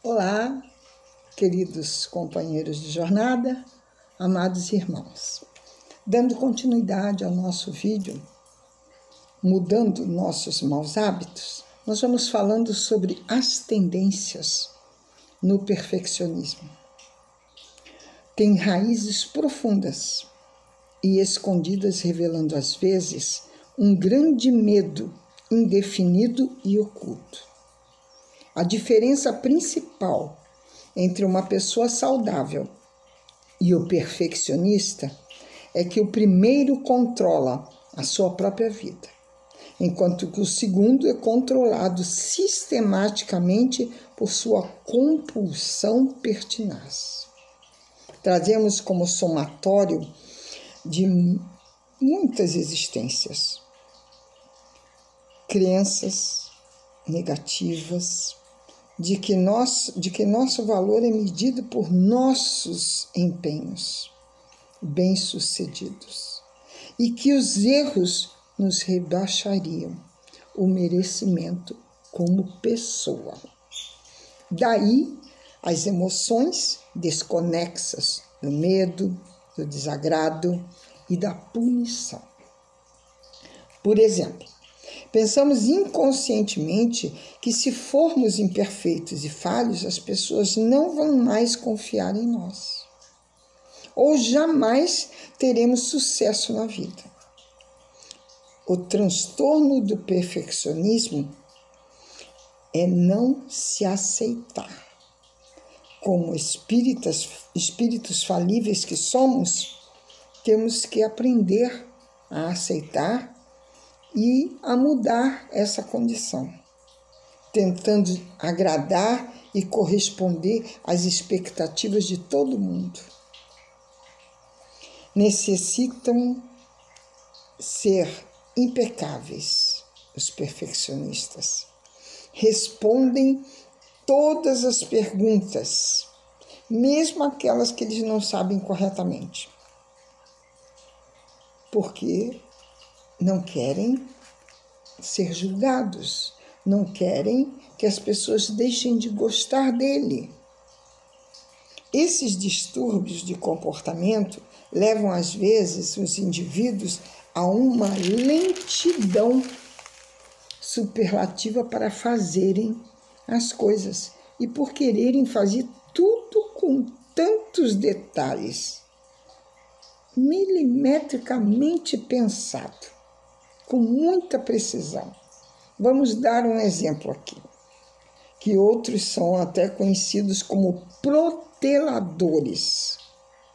Olá, queridos companheiros de jornada, amados irmãos. Dando continuidade ao nosso vídeo, mudando nossos maus hábitos, nós vamos falando sobre as tendências no perfeccionismo. Tem raízes profundas e escondidas, revelando às vezes um grande medo indefinido e oculto. A diferença principal entre uma pessoa saudável e o perfeccionista é que o primeiro controla a sua própria vida, enquanto que o segundo é controlado sistematicamente por sua compulsão pertinaz. Trazemos como somatório de muitas existências, crenças negativas, de que nosso valor é medido por nossos empenhos bem-sucedidos e que os erros nos rebaixariam o merecimento como pessoa. Daí as emoções desconexas do medo, do desagrado e da punição. Por exemplo, pensamos inconscientemente que se formos imperfeitos e falhos, as pessoas não vão mais confiar em nós. Ou jamais teremos sucesso na vida. O transtorno do perfeccionismo é não se aceitar. Como espíritos falíveis que somos, temos que aprender a aceitar e a mudar essa condição, tentando agradar e corresponder às expectativas de todo mundo. Necessitam ser impecáveis, os perfeccionistas. Respondem todas as perguntas, mesmo aquelas que eles não sabem corretamente. Porque não querem ser julgados, não querem que as pessoas deixem de gostar dele. Esses distúrbios de comportamento levam, às vezes, os indivíduos a uma lentidão superlativa para fazerem as coisas e por quererem fazer tudo com tantos detalhes, milimetricamente pensado, com muita precisão. Vamos dar um exemplo aqui, que outros são até conhecidos como proteladores.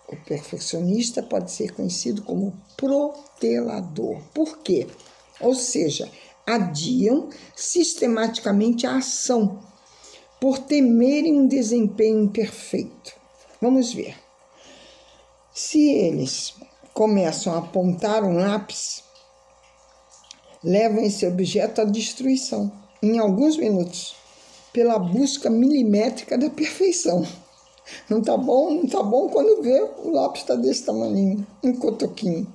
O perfeccionista pode ser conhecido como protelador. Por quê? Ou seja, adiam sistematicamente a ação por temerem um desempenho imperfeito. Vamos ver. Se eles começam a apontar um lápis, levam esse objeto à destruição, em alguns minutos, pela busca milimétrica da perfeição. Não tá bom, quando vê, o lápis está desse tamanho, um cotoquinho.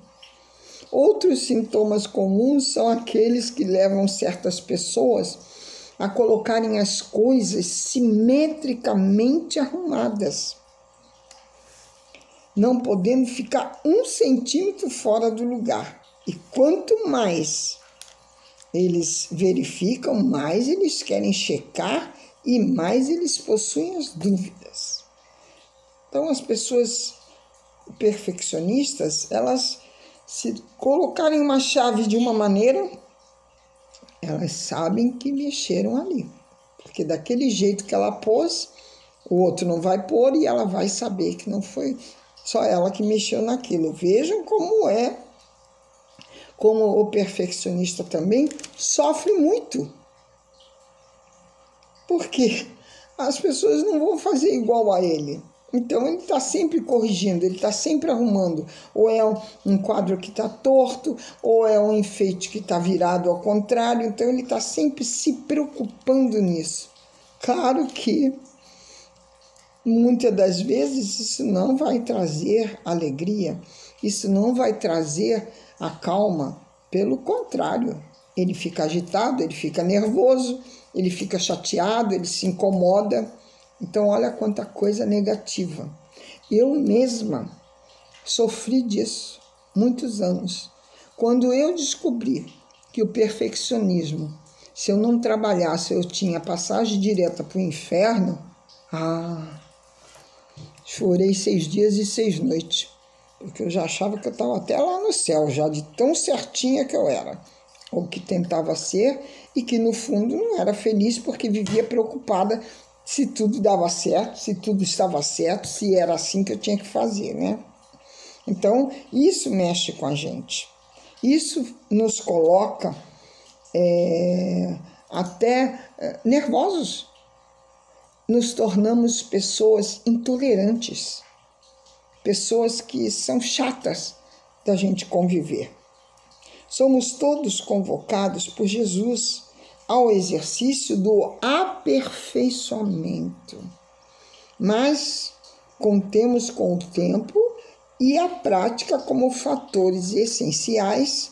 Outros sintomas comuns são aqueles que levam certas pessoas a colocarem as coisas simetricamente arrumadas, não podendo ficar 1 centímetro fora do lugar. E quanto mais eles verificam, mais eles querem checar e mais eles possuem as dúvidas. Então, as pessoas perfeccionistas, elas, se colocarem uma chave de uma maneira, elas sabem que mexeram ali. Porque daquele jeito que ela pôs, o outro não vai pôr e ela vai saber que não foi só ela que mexeu naquilo. Vejam como o perfeccionista também sofre muito. Porque as pessoas não vão fazer igual a ele. Então, ele está sempre corrigindo, ele está sempre arrumando. Ou é um quadro que está torto, ou é um enfeite que está virado ao contrário. Então, ele está sempre se preocupando nisso. Claro que, muitas das vezes, isso não vai trazer alegria, isso não vai trazer a calma. Pelo contrário, ele fica agitado, ele fica nervoso, ele fica chateado, ele se incomoda. Então, olha quanta coisa negativa. Eu mesma sofri disso muitos anos. Quando eu descobri que o perfeccionismo, se eu não trabalhasse, eu tinha passagem direta para o inferno, chorei 6 dias e 6 noites, porque eu já achava que eu estava até lá no céu, já de tão certinha que eu era, ou que tentava ser, e que no fundo não era feliz porque vivia preocupada se tudo dava certo, se tudo estava certo, se era assim que eu tinha que fazer, né? Então, isso mexe com a gente. Isso nos coloca até nervosos. Nos tornamos pessoas intolerantes, pessoas que são chatas da gente conviver. Somos todos convocados por Jesus ao exercício do aperfeiçoamento, mas contemos com o tempo e a prática como fatores essenciais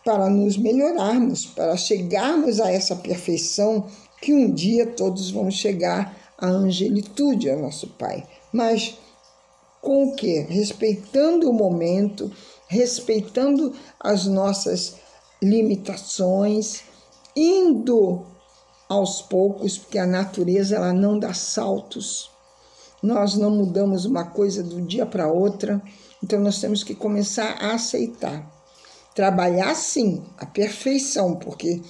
para nos melhorarmos, para chegarmos a essa perfeição que um dia todos vão chegar à angelitude, ao nosso Pai. Mas com o quê? Respeitando o momento, respeitando as nossas limitações, indo aos poucos, porque a natureza ela não dá saltos. Nós não mudamos uma coisa do dia para outra, então nós temos que começar a aceitar. Trabalhar, sim, a perfeição, porque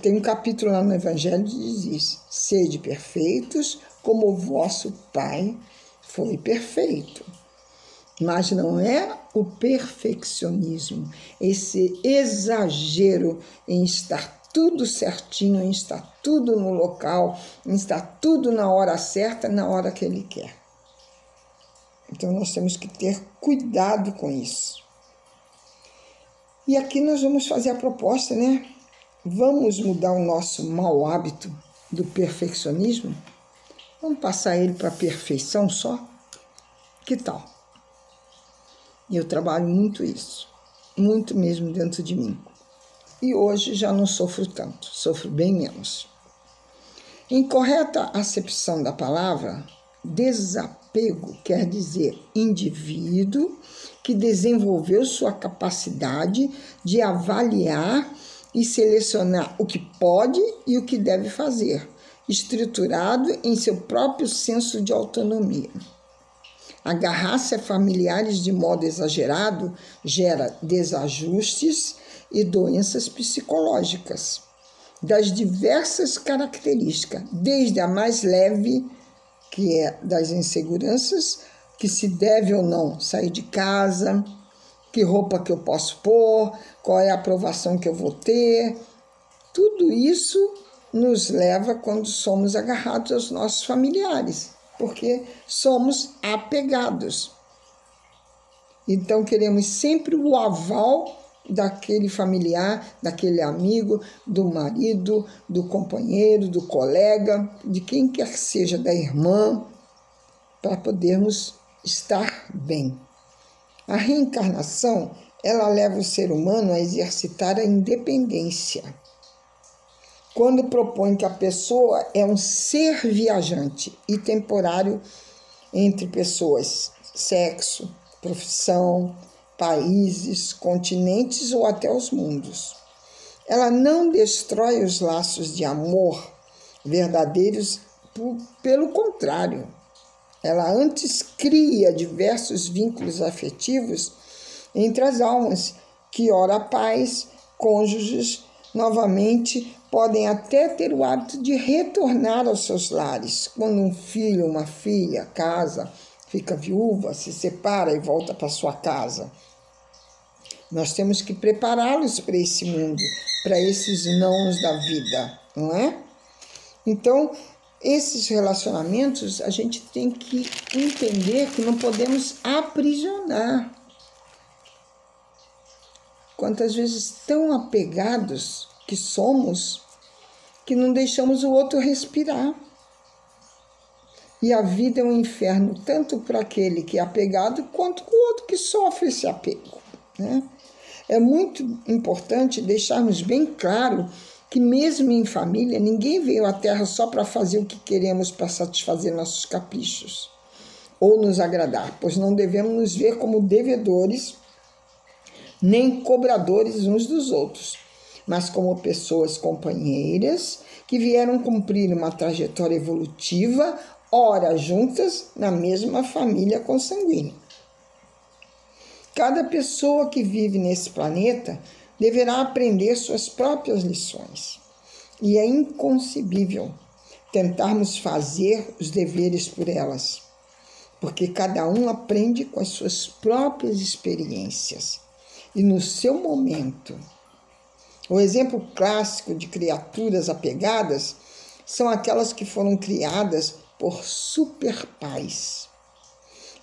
tem um capítulo lá no Evangelho que diz isso: sede perfeitos como o vosso Pai foi perfeito. Mas não é o perfeccionismo, esse exagero em estar tudo certinho, em estar tudo no local, em estar tudo na hora certa, na hora que Ele quer. Então nós temos que ter cuidado com isso. E aqui nós vamos fazer a proposta, né? Vamos mudar o nosso mau hábito do perfeccionismo? Vamos passar ele para a perfeição só? Que tal? Eu trabalho muito isso, muito mesmo dentro de mim. E hoje já não sofro tanto, sofro bem menos. Em correta acepção da palavra, desapego quer dizer indivíduo que desenvolveu sua capacidade de avaliar e selecionar o que pode e o que deve fazer, estruturado em seu próprio senso de autonomia. Agarrar-se a familiares de modo exagerado gera desajustes e doenças psicológicas, das diversas características, desde a mais leve, que é das inseguranças, que se deve ou não sair de casa, que roupa que eu posso pôr, qual é a aprovação que eu vou ter. Tudo isso nos leva quando somos agarrados aos nossos familiares, porque somos apegados. Então queremos sempre o aval daquele familiar, daquele amigo, do marido, do companheiro, do colega, de quem quer que seja, da irmã, para podermos estar bem. A reencarnação, ela leva o ser humano a exercitar a independência. Quando propõe que a pessoa é um ser viajante e temporário entre pessoas, sexo, profissão, países, continentes ou até os mundos. Ela não destrói os laços de amor verdadeiros, pelo contrário. Ela antes cria diversos vínculos afetivos entre as almas, que ora pais, cônjuges, novamente podem até ter o hábito de retornar aos seus lares, quando um filho, uma filha casa, fica viúva, se separa e volta para sua casa. Nós temos que prepará-los para esse mundo, para esses nãos da vida, não é? Então, esses relacionamentos, a gente tem que entender que não podemos aprisionar. Quantas vezes tão apegados que somos, que não deixamos o outro respirar. E a vida é um inferno, tanto para aquele que é apegado, quanto para o outro que sofre esse apego, né? É muito importante deixarmos bem claro que mesmo em família, ninguém veio à Terra só para fazer o que queremos para satisfazer nossos caprichos ou nos agradar, pois não devemos nos ver como devedores nem cobradores uns dos outros, mas como pessoas companheiras que vieram cumprir uma trajetória evolutiva, ora juntas na mesma família consanguínea. Cada pessoa que vive nesse planeta deverá aprender suas próprias lições. E é inconcebível tentarmos fazer os deveres por elas, porque cada um aprende com as suas próprias experiências e no seu momento. O exemplo clássico de criaturas apegadas são aquelas que foram criadas por superpais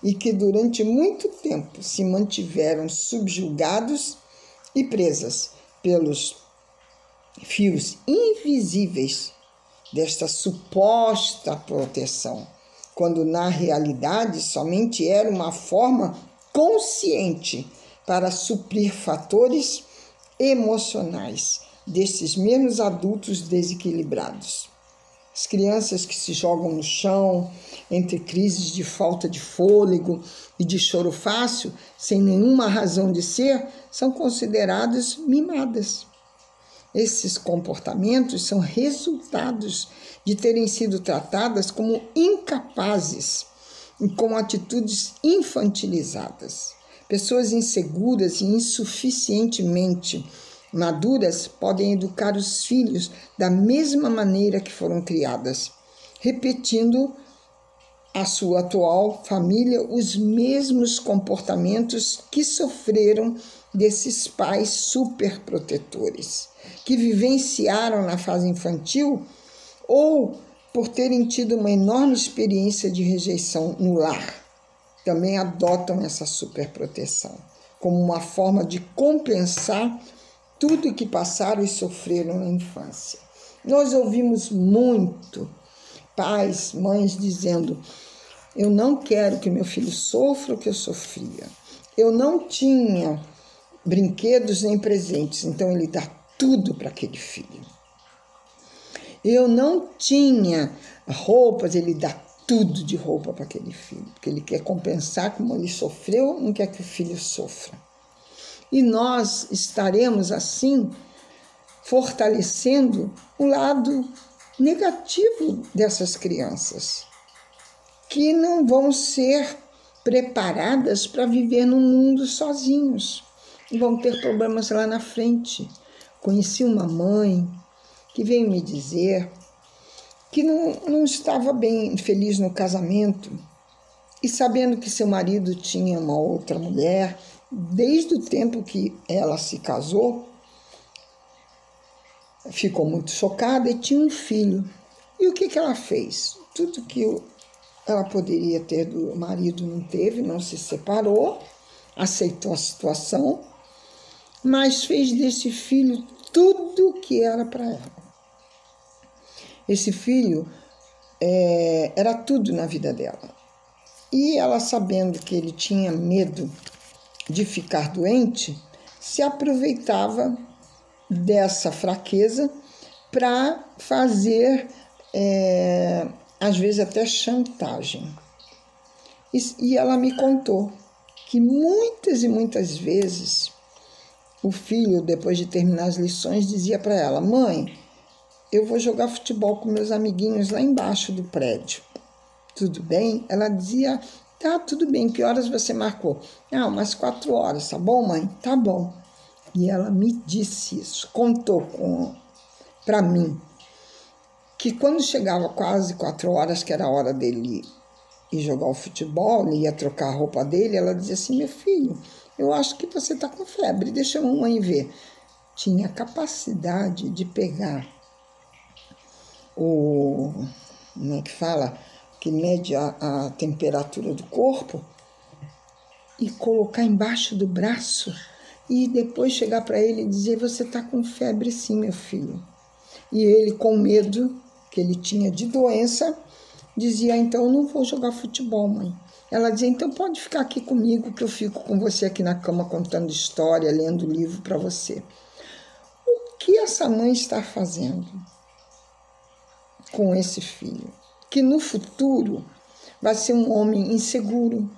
e que durante muito tempo se mantiveram subjugados e presas pelos fios invisíveis desta suposta proteção, quando na realidade somente era uma forma consciente para suprir fatores emocionais desses mesmos adultos desequilibrados. As crianças que se jogam no chão, entre crises de falta de fôlego e de choro fácil, sem nenhuma razão de ser, são consideradas mimadas. Esses comportamentos são resultados de terem sido tratadas como incapazes e com atitudes infantilizadas. Pessoas inseguras e insuficientemente maduras podem educar os filhos da mesma maneira que foram criadas, repetindo a sua atual família os mesmos comportamentos que sofreram desses pais superprotetores, que vivenciaram na fase infantil ou por terem tido uma enorme experiência de rejeição no lar. Também adotam essa superproteção como uma forma de compensar tudo o que passaram e sofreram na infância. Nós ouvimos muito pais, mães dizendo: eu não quero que meu filho sofra o que eu sofria. Eu não tinha brinquedos nem presentes, então ele dá tudo para aquele filho. Eu não tinha roupas, ele dá tudo de roupa para aquele filho, porque ele quer compensar como ele sofreu, não quer que o filho sofra. E nós estaremos assim fortalecendo o lado negativo dessas crianças, que não vão ser preparadas para viver no mundo sozinhos e vão ter problemas lá na frente. Conheci uma mãe que veio me dizer que não estava bem feliz no casamento e, sabendo que seu marido tinha uma outra mulher, desde o tempo que ela se casou, ficou muito chocada e tinha um filho. E o que ela fez? Tudo que ela poderia ter do marido não teve, não se separou, aceitou a situação, mas fez desse filho tudo o que era para ela. Esse filho era tudo na vida dela. E ela, sabendo que ele tinha medo de ficar doente, se aproveitava dessa fraqueza para fazer, às vezes, até chantagem. E ela me contou que muitas e muitas vezes o filho, depois de terminar as lições, dizia para ela: mãe, eu vou jogar futebol com meus amiguinhos lá embaixo do prédio. Tudo bem? Ela dizia: tá, tudo bem, que horas você marcou? Ah, umas 4 horas, tá bom, mãe? Tá bom. E ela me disse isso, contou para mim, que quando chegava quase 4 horas, que era a hora dele ir jogar o futebol, ele ia trocar a roupa dele, ela dizia assim: meu filho, eu acho que você tá com febre, deixa a mamãe ver. Tinha capacidade de pegar como é que fala, que mede a temperatura do corpo e colocar embaixo do braço e depois chegar para ele e dizer: você está com febre sim, meu filho. E ele, com medo que ele tinha de doença, dizia: então eu não vou jogar futebol, mãe. Ela dizia: então pode ficar aqui comigo, que eu fico com você aqui na cama contando história, lendo livro para você. O que essa mãe está fazendo com esse filho? Que no futuro vai ser um homem inseguro,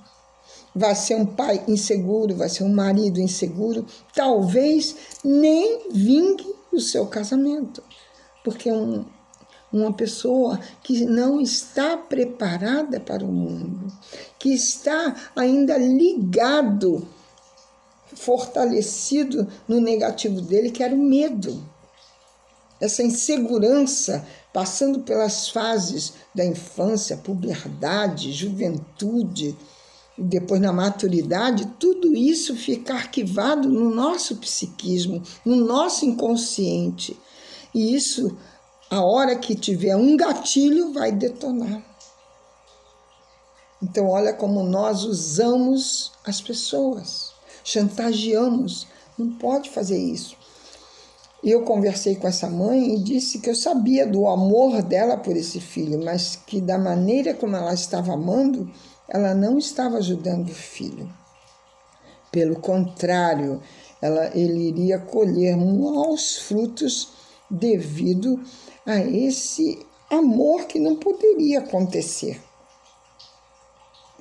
vai ser um pai inseguro, vai ser um marido inseguro, talvez nem vingue o seu casamento, porque uma pessoa que não está preparada para o mundo, que está ainda ligado, fortalecido no negativo dele, que era o medo. Essa insegurança, passando pelas fases da infância, puberdade, juventude, depois na maturidade, tudo isso fica arquivado no nosso psiquismo, no nosso inconsciente. E isso, a hora que tiver um gatilho, vai detonar. Então, olha como nós usamos as pessoas, chantageamos. Não pode fazer isso. Eu conversei com essa mãe e disse que eu sabia do amor dela por esse filho, mas que da maneira como ela estava amando, ela não estava ajudando o filho. Pelo contrário, ele iria colher maus frutos devido a esse amor que não poderia acontecer.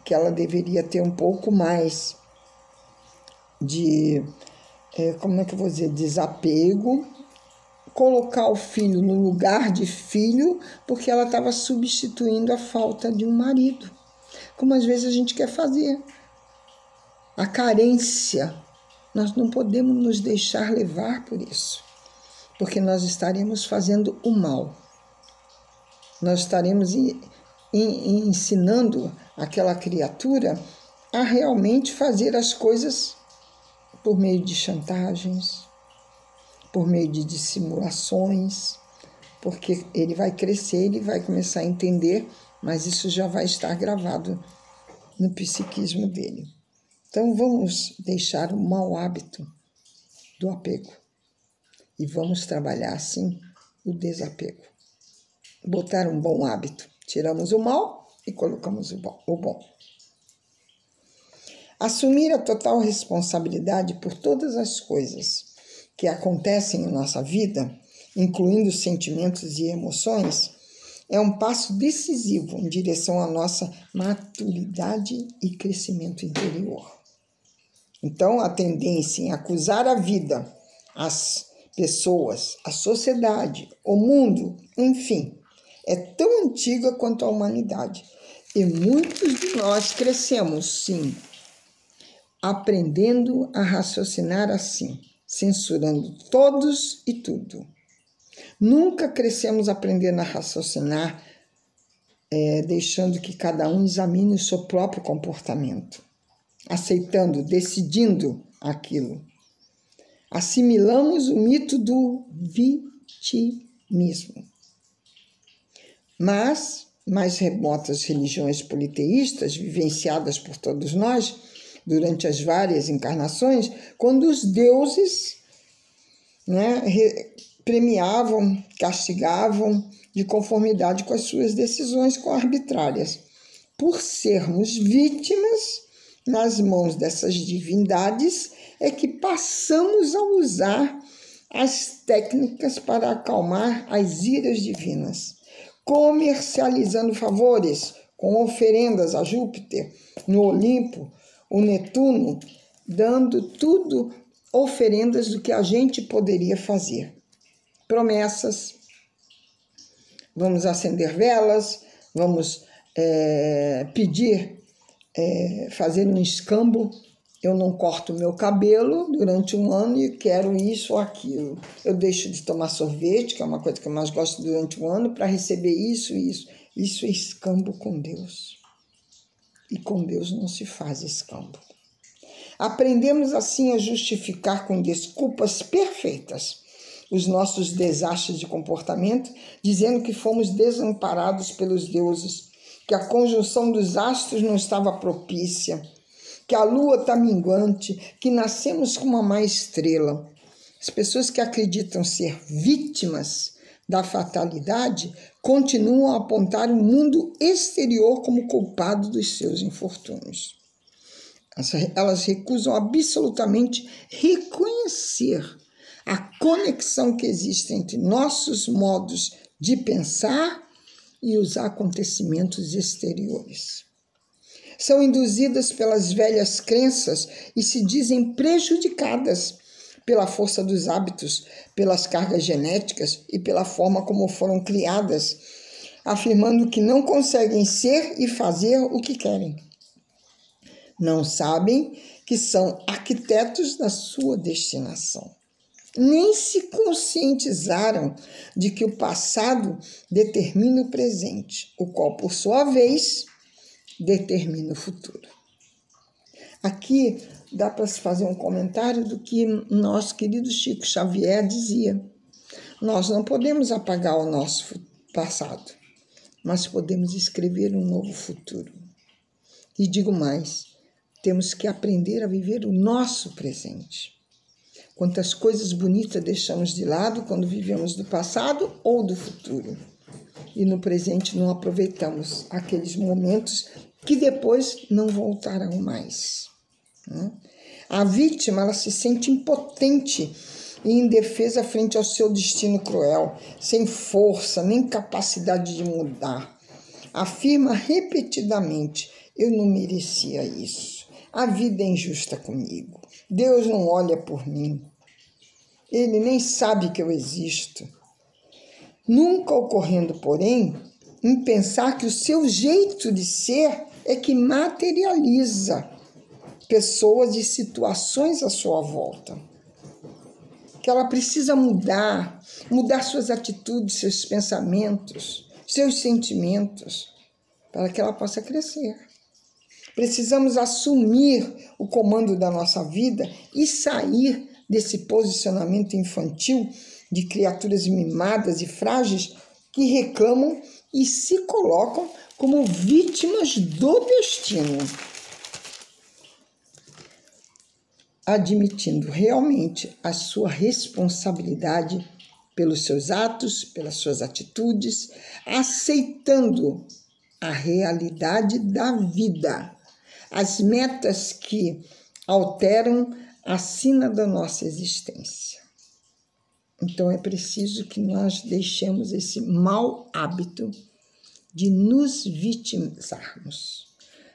Que ela deveria ter um pouco mais de, desapego, colocar o filho no lugar de filho, porque ela estava substituindo a falta de um marido. Como às vezes a gente quer fazer. A carência. Nós não podemos nos deixar levar por isso, porque nós estaremos fazendo o mal. Nós estaremos ensinando aquela criatura a realmente fazer as coisas por meio de chantagens, por meio de dissimulações, porque ele vai crescer, ele vai começar a entender, mas isso já vai estar gravado no psiquismo dele. Então vamos deixar o mau hábito do apego e vamos trabalhar assim o desapego. Botar um bom hábito. Tiramos o mal e colocamos o bom. Assumir a total responsabilidade por todas as coisas que acontecem em nossa vida, incluindo sentimentos e emoções, é um passo decisivo em direção à nossa maturidade e crescimento interior. Então, a tendência em acusar a vida, as pessoas, a sociedade, o mundo, enfim, é tão antiga quanto a humanidade. E muitos de nós crescemos, sim, aprendendo a raciocinar assim, censurando todos e tudo. Nunca crescemos aprendendo a raciocinar, deixando que cada um examine o seu próprio comportamento, aceitando, decidindo aquilo. Assimilamos o mito do vitimismo. Mas mais remotas religiões politeístas, vivenciadas por todos nós durante as várias encarnações, quando os deuses premiavam, castigavam de conformidade com as suas decisões arbitrárias. Por sermos vítimas nas mãos dessas divindades, é que passamos a usar as técnicas para acalmar as iras divinas, comercializando favores com oferendas a Júpiter no Olimpo, o Netuno, dando tudo oferendas do que a gente poderia fazer. Promessas, vamos acender velas, vamos pedir, fazer um escambo. Eu não corto meu cabelo durante um ano e quero isso ou aquilo. Eu deixo de tomar sorvete, que é uma coisa que eu mais gosto durante um ano, para receber isso e isso. Isso é escambo com Deus. E com Deus não se faz escambo. Aprendemos assim a justificar com desculpas perfeitas os nossos desastres de comportamento, dizendo que fomos desamparados pelos deuses, que a conjunção dos astros não estava propícia, que a lua está minguante, que nascemos com uma má estrela. As pessoas que acreditam ser vítimas da fatalidade continuam a apontar o mundo exterior como culpado dos seus infortúnios. Elas recusam absolutamente reconhecer a conexão que existe entre nossos modos de pensar e os acontecimentos exteriores. São induzidas pelas velhas crenças e se dizem prejudicadas pela força dos hábitos, pelas cargas genéticas e pela forma como foram criadas, afirmando que não conseguem ser e fazer o que querem. Não sabem que são arquitetos da sua destinação. Nem se conscientizaram de que o passado determina o presente, o qual, por sua vez, determina o futuro. Aqui dá para se fazer um comentário do que nosso querido Chico Xavier dizia. Nós não podemos apagar o nosso passado, mas podemos escrever um novo futuro. E digo mais, temos que aprender a viver o nosso presente. Quantas coisas bonitas deixamos de lado quando vivemos do passado ou do futuro. E no presente não aproveitamos aqueles momentos que depois não voltarão mais. A vítima, ela se sente impotente e indefesa frente ao seu destino cruel, sem força nem capacidade de mudar. Afirma repetidamente: eu não merecia isso. A vida é injusta comigo. Deus não olha por mim. Ele nem sabe que eu existo. Nunca ocorrendo, porém, em pensar que o seu jeito de ser é que materializa pessoas e situações à sua volta. Que ela precisa mudar suas atitudes, seus pensamentos, seus sentimentos, para que ela possa crescer. Precisamos assumir o comando da nossa vida e sair desse posicionamento infantil de criaturas mimadas e frágeis que reclamam e se colocam como vítimas do destino, admitindo realmente a sua responsabilidade pelos seus atos, pelas suas atitudes, aceitando a realidade da vida, as metas que alteram a sina da nossa existência. Então é preciso que nós deixemos esse mau hábito de nos vitimizarmos.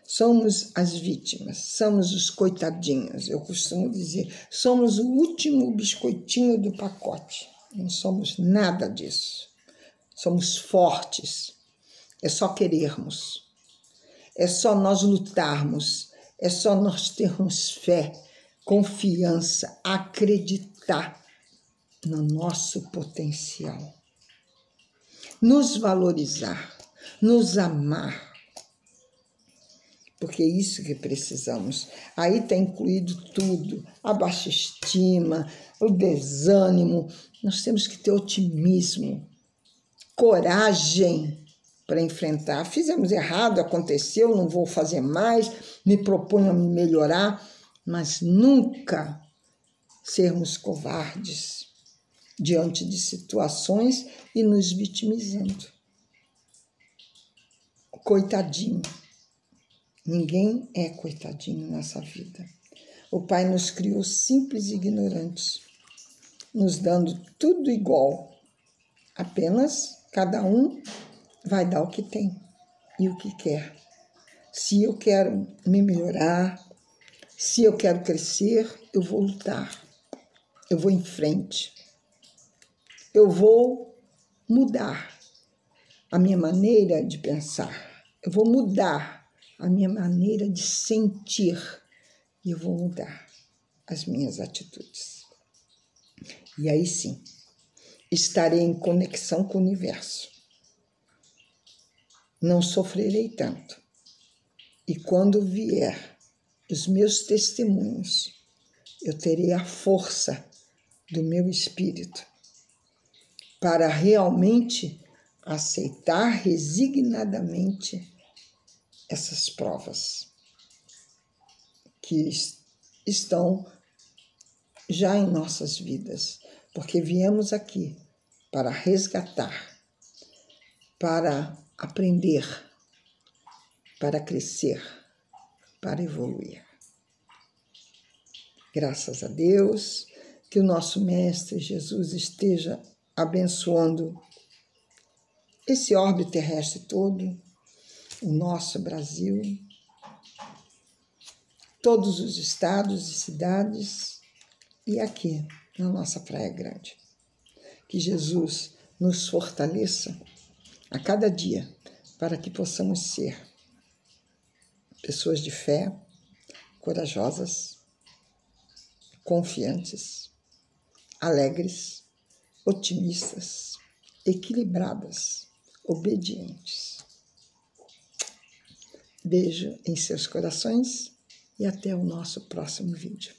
Somos as vítimas, somos os coitadinhos. Eu costumo dizer, somos o último biscoitinho do pacote. Não somos nada disso. Somos fortes. É só querermos. É só nós lutarmos. É só nós termos fé, confiança, acreditar no nosso potencial. Nos valorizar, nos amar. Porque é isso que precisamos. Aí está incluído tudo, a baixa estima, o desânimo. Nós temos que ter otimismo, coragem para enfrentar. Fizemos errado, aconteceu, não vou fazer mais, me proponho a me melhorar, mas nunca sermos covardes diante de situações e nos vitimizando. Coitadinho. Ninguém é coitadinho nessa vida. O Pai nos criou simples e ignorantes, nos dando tudo igual. Apenas cada um vai dar o que tem e o que quer. Se eu quero me melhorar, se eu quero crescer, eu vou lutar. Eu vou em frente. Eu vou mudar a minha maneira de pensar. Eu vou mudar a minha maneira de sentir e eu vou mudar as minhas atitudes. E aí sim, estarei em conexão com o universo. Não sofrerei tanto. E quando vier os meus testemunhos, eu terei a força do meu espírito para realmente aceitar resignadamente essas provas que estão já em nossas vidas, porque viemos aqui para resgatar, para aprender, para crescer, para evoluir. Graças a Deus, Que o nosso Mestre Jesus esteja abençoando esse orbe terrestre todo, o nosso Brasil, todos os estados e cidades e aqui na nossa Praia Grande. Que Jesus nos fortaleça a cada dia para que possamos ser pessoas de fé, corajosas, confiantes, alegres, otimistas, equilibradas, obedientes. Beijo em seus corações e até o nosso próximo vídeo.